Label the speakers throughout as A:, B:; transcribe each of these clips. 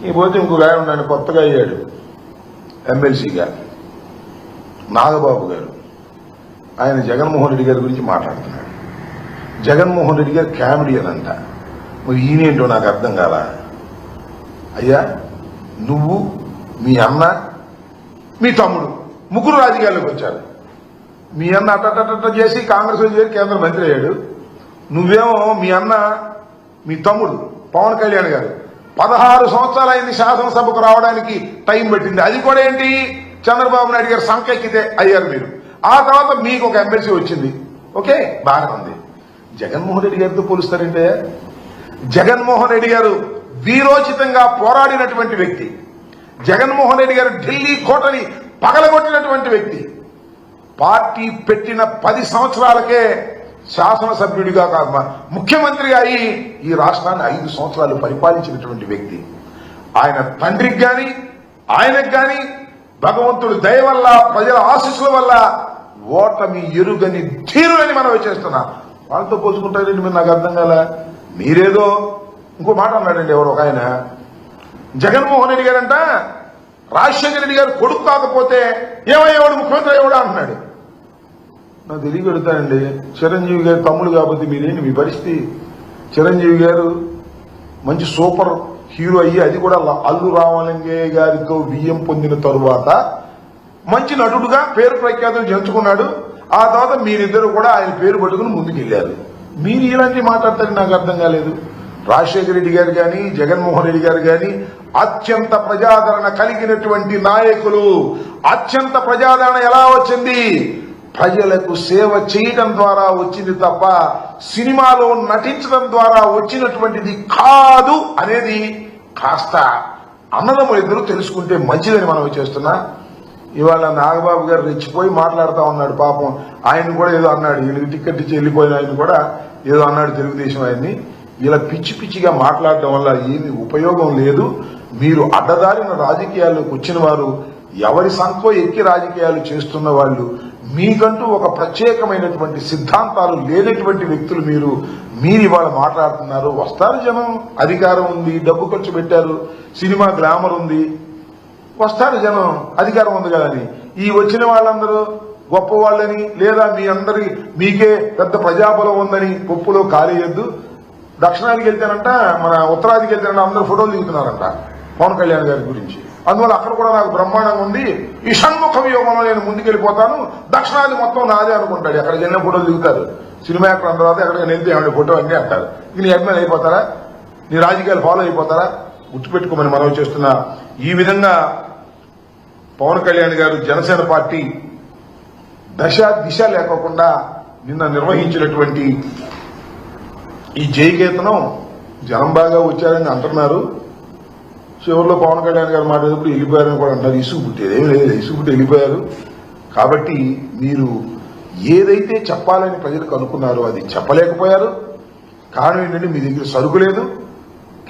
A: ఈ పోతే ఇంకొక ఆయన ఉన్నాడు, కొత్తగా అయ్యాడు ఎమ్మెల్సీగా, నాగబాబు గారు. ఆయన జగన్మోహన్ రెడ్డి గారి గురించి మాట్లాడుతున్నాడు. జగన్మోహన్ రెడ్డి గారు కామెడియన్ అంట. మరి ఈయనేంటో నాకు అర్థం కాలా. అయ్యా, నువ్వు, మీ అన్న, మీ తమ్ముడు ముగ్గురు రాజకీయాల్లోకి వచ్చారు. మీ అన్న అట్ట చేసి కాంగ్రెస్ చేరి కేంద్ర మంత్రి అయ్యాడు. నువ్వేమో మీ అన్న, మీ తమ్ముడు పవన్ కళ్యాణ్ గారు 16 సంవత్సరాలు అయింది శాసనసభకు రావడానికి టైం పట్టింది. అది కూడా ఏంటి, చంద్రబాబు నాయుడు గారు సంకెక్కితే అయ్యారు మీరు. ఆ తర్వాత మీకు ఒక ఎమ్మెల్సీ వచ్చింది. ఓకే, బాగానే ఉంది. జగన్మోహన్ రెడ్డి గారితో పోలుస్తారంటే, జగన్మోహన్ రెడ్డి గారు వీరోచితంగా పోరాడినటువంటి వ్యక్తి. జగన్మోహన్ రెడ్డి గారు ఢిల్లీ కోటని పగలగొట్టినటువంటి వ్యక్తి. పార్టీ పెట్టిన 10 సంవత్సరాలకే శాసనసభ్యుడిగా ముఖ్యమంత్రిగా అయి ఈ రాష్ట్రాన్ని 5 సంవత్సరాలు పరిపాలించినటువంటి వ్యక్తి. ఆయన తండ్రికి గాని ఆయనకు గాని భగవంతుడి దయ వల్ల, ప్రజల ఆశీస్సుల వల్ల ఓటమి ఎరుగని ధీరులని మనం చేస్తున్నాం. వాళ్ళతో పోల్చుకుంటారండి మీరు, నాకు అర్థం కాల. మీరేదో ఇంకో మాట అన్నాడండి ఎవరు ఒక ఆయన, జగన్మోహన్ రెడ్డి గారంట రాజశేఖర రెడ్డి గారు కొడుకు కాకపోతే ఏమయ్యేవాడు, ముఖ్యమంత్రి అయ్యేవాడు అంటున్నాడు. నాకు తెలియగలుగుతానండి, చిరంజీవి గారు తమ్ముడు కాబట్టి మీరేంటి మీ పరిస్థితి. చిరంజీవి గారు మంచి సూపర్ హీరో అయ్యి, అది కూడా అల్లు రామలింగయ్య గారితో బియ్యం పొందిన తరువాత మంచి నటుడుగా పేరు ప్రఖ్యాతులు చేర్చుకున్నాడు. ఆ తర్వాత మీరిద్దరు కూడా ఆయన పేరు పట్టుకుని ముందుకెళ్లారు. మీరు ఇలాంటి మాట్లాడతారని నాకు అర్థం కాలేదు. రాజశేఖర రెడ్డి గారు గాని, జగన్మోహన్ రెడ్డి గారు గాని అత్యంత ప్రజాదరణ కలిగినటువంటి నాయకులు. అత్యంత ప్రజాదరణ ఎలా వచ్చింది? ప్రజలకు సేవ చేయడం ద్వారా వచ్చింది తప్ప సినిమాలో నటించడం ద్వారా వచ్చినటువంటిది కాదు అనేది కాస్త అన్నదమ్ములు ఇద్దరు తెలుసుకుంటే మంచిదని మనం చేస్తున్నా. ఇవాళ నాగబాబు గారు రెచ్చిపోయి మాట్లాడుతూ ఉన్నాడు. పాపం ఆయన కూడా ఏదో అన్నాడు, ఈయనకి టికెట్ ఇచ్చి వెళ్ళిపోయిన ఆయన కూడా ఏదో అన్నాడు తెలుగుదేశం ఆయన్ని. ఇలా పిచ్చి పిచ్చిగా మాట్లాడడం వల్ల ఏమి ఉపయోగం లేదు. మీరు అడ్డదారిన రాజకీయాల్లోకి వచ్చిన వారు, ఎవరి సంఖో ఎక్కి రాజకీయాలు చేస్తున్న వాళ్ళు, మీకంటూ ఒక ప్రత్యేకమైనటువంటి సిద్ధాంతాలు లేనటువంటి వ్యక్తులు మీరు ఇవాళ మాట్లాడుతున్నారు. వస్తారు జనం, అధికారం ఉంది, డబ్బు ఖర్చు పెట్టారు, సినిమా గ్లామర్ ఉంది, వస్తారు జనం, అధికారం ఉంది కదని. ఈ వచ్చిన వాళ్ళందరూ గొప్ప వాళ్ళని, లేదా మీకే పెద్ద ప్రజాబలం ఉందని పప్పులో కాలేయద్దు. దక్షిణాదికి వెళ్తానంట, మన ఉత్తరాదికి వెళ్తానంట, అందరూ ఫోటోలు దిగుతున్నారంట పవన్ కళ్యాణ్ గారి గురించి. అందువల్ల అక్కడ కూడా నాకు బ్రహ్మాండంగా ఉంది, ఈ షణ్ముఖ వ్యూహంలో నేను ముందుకెళ్ళిపోతాను, దక్షిణాది మొత్తం నాదే అనుకుంటాడు. ఎక్కడికి వెళ్ళిన ఫోటోలు దిగుతారు సినిమా యాక్టర్ అందరూ. ఎక్కడికి వెళ్తే ఏమంటే ఫోటో అన్నీ అంటారు. ఇక నీ అభిమానులు అయిపోతారా? నీ రాజకీయాలు ఫాలో అయిపోతారా? గుర్తుపెట్టుకోమని మనం చేస్తున్నా. ఈ విధంగా పవన్ కళ్యాణ్ గారు జనసేన పార్టీ దశ దిశ లేకోకుండా నిన్న నిర్వహించినటువంటి ఈ జయకేతనం జనం బాగా వచ్చారని అంటున్నారు. చివరిలో పవన్ కళ్యాణ్ గారు మాట్లాడేటప్పుడు వెళ్ళిపోయారని కూడా అంటారు. ఇసుగు పుట్టేది ఏమి లేదు, ఇసుగు పుట్టి వెళ్ళిపోయారు. కాబట్టి మీరు ఏదైతే చెప్పాలని ప్రజలకు అనుకున్నారో అది చెప్పలేకపోయారు. కారణం ఏంటంటే మీ దగ్గర సరుకు లేదు.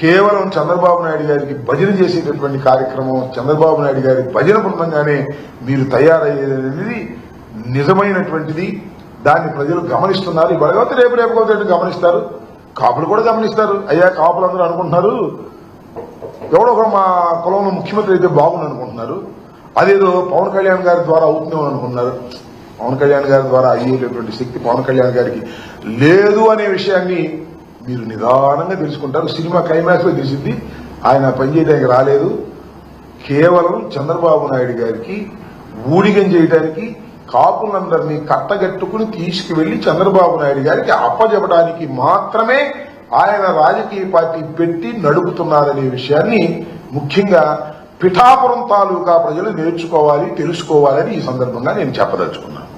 A: కేవలం చంద్రబాబు నాయుడు గారికి భజన చేసేటటువంటి కార్యక్రమం, చంద్రబాబు నాయుడు గారి భజన బృందంగానే మీరు తయారయ్యేది నిజమైనటువంటిది. దాన్ని ప్రజలు గమనిస్తున్నారు. ఇవాళ రేపు గమనిస్తారు, కాపులు కూడా గమనిస్తారు. అయ్యా, కాపులందరూ అనుకుంటున్నారు ఎవడో ఒక మా కులంలో ముఖ్యమంత్రి అయితే బాగుంది అనుకుంటున్నారు. అదేదో పవన్ కళ్యాణ్ గారి ద్వారా అవుతుందేమో అనుకుంటున్నారు. పవన్ కళ్యాణ్ గారి ద్వారా అయ్యేటటువంటి శక్తి పవన్ కళ్యాణ్ గారికి లేదు అనే విషయాన్ని మీరు నిదానంగా తెలుసుకుంటారు. సినిమా క్లైమాక్స్ లో తెలిసింది ఆయన పనిచేయడానికి రాలేదు. కేవలం చంద్రబాబు నాయుడు గారికి ఊడిగం చేయడానికి, కాపులందరినీ కట్టగట్టుకుని తీసుకువెళ్లి చంద్రబాబు నాయుడు గారికి అప్పజెప్పడానికి మాత్రమే ఆయన రాజకీయ పార్టీ పెట్టి నడుపుతున్నారనే విషయాన్ని ముఖ్యంగా పిఠాపురం తాలూకా ప్రజలు నేర్చుకోవాలి, తెలుసుకోవాలని ఈ సందర్భంగా నేను చెప్పదలుచుకున్నాను.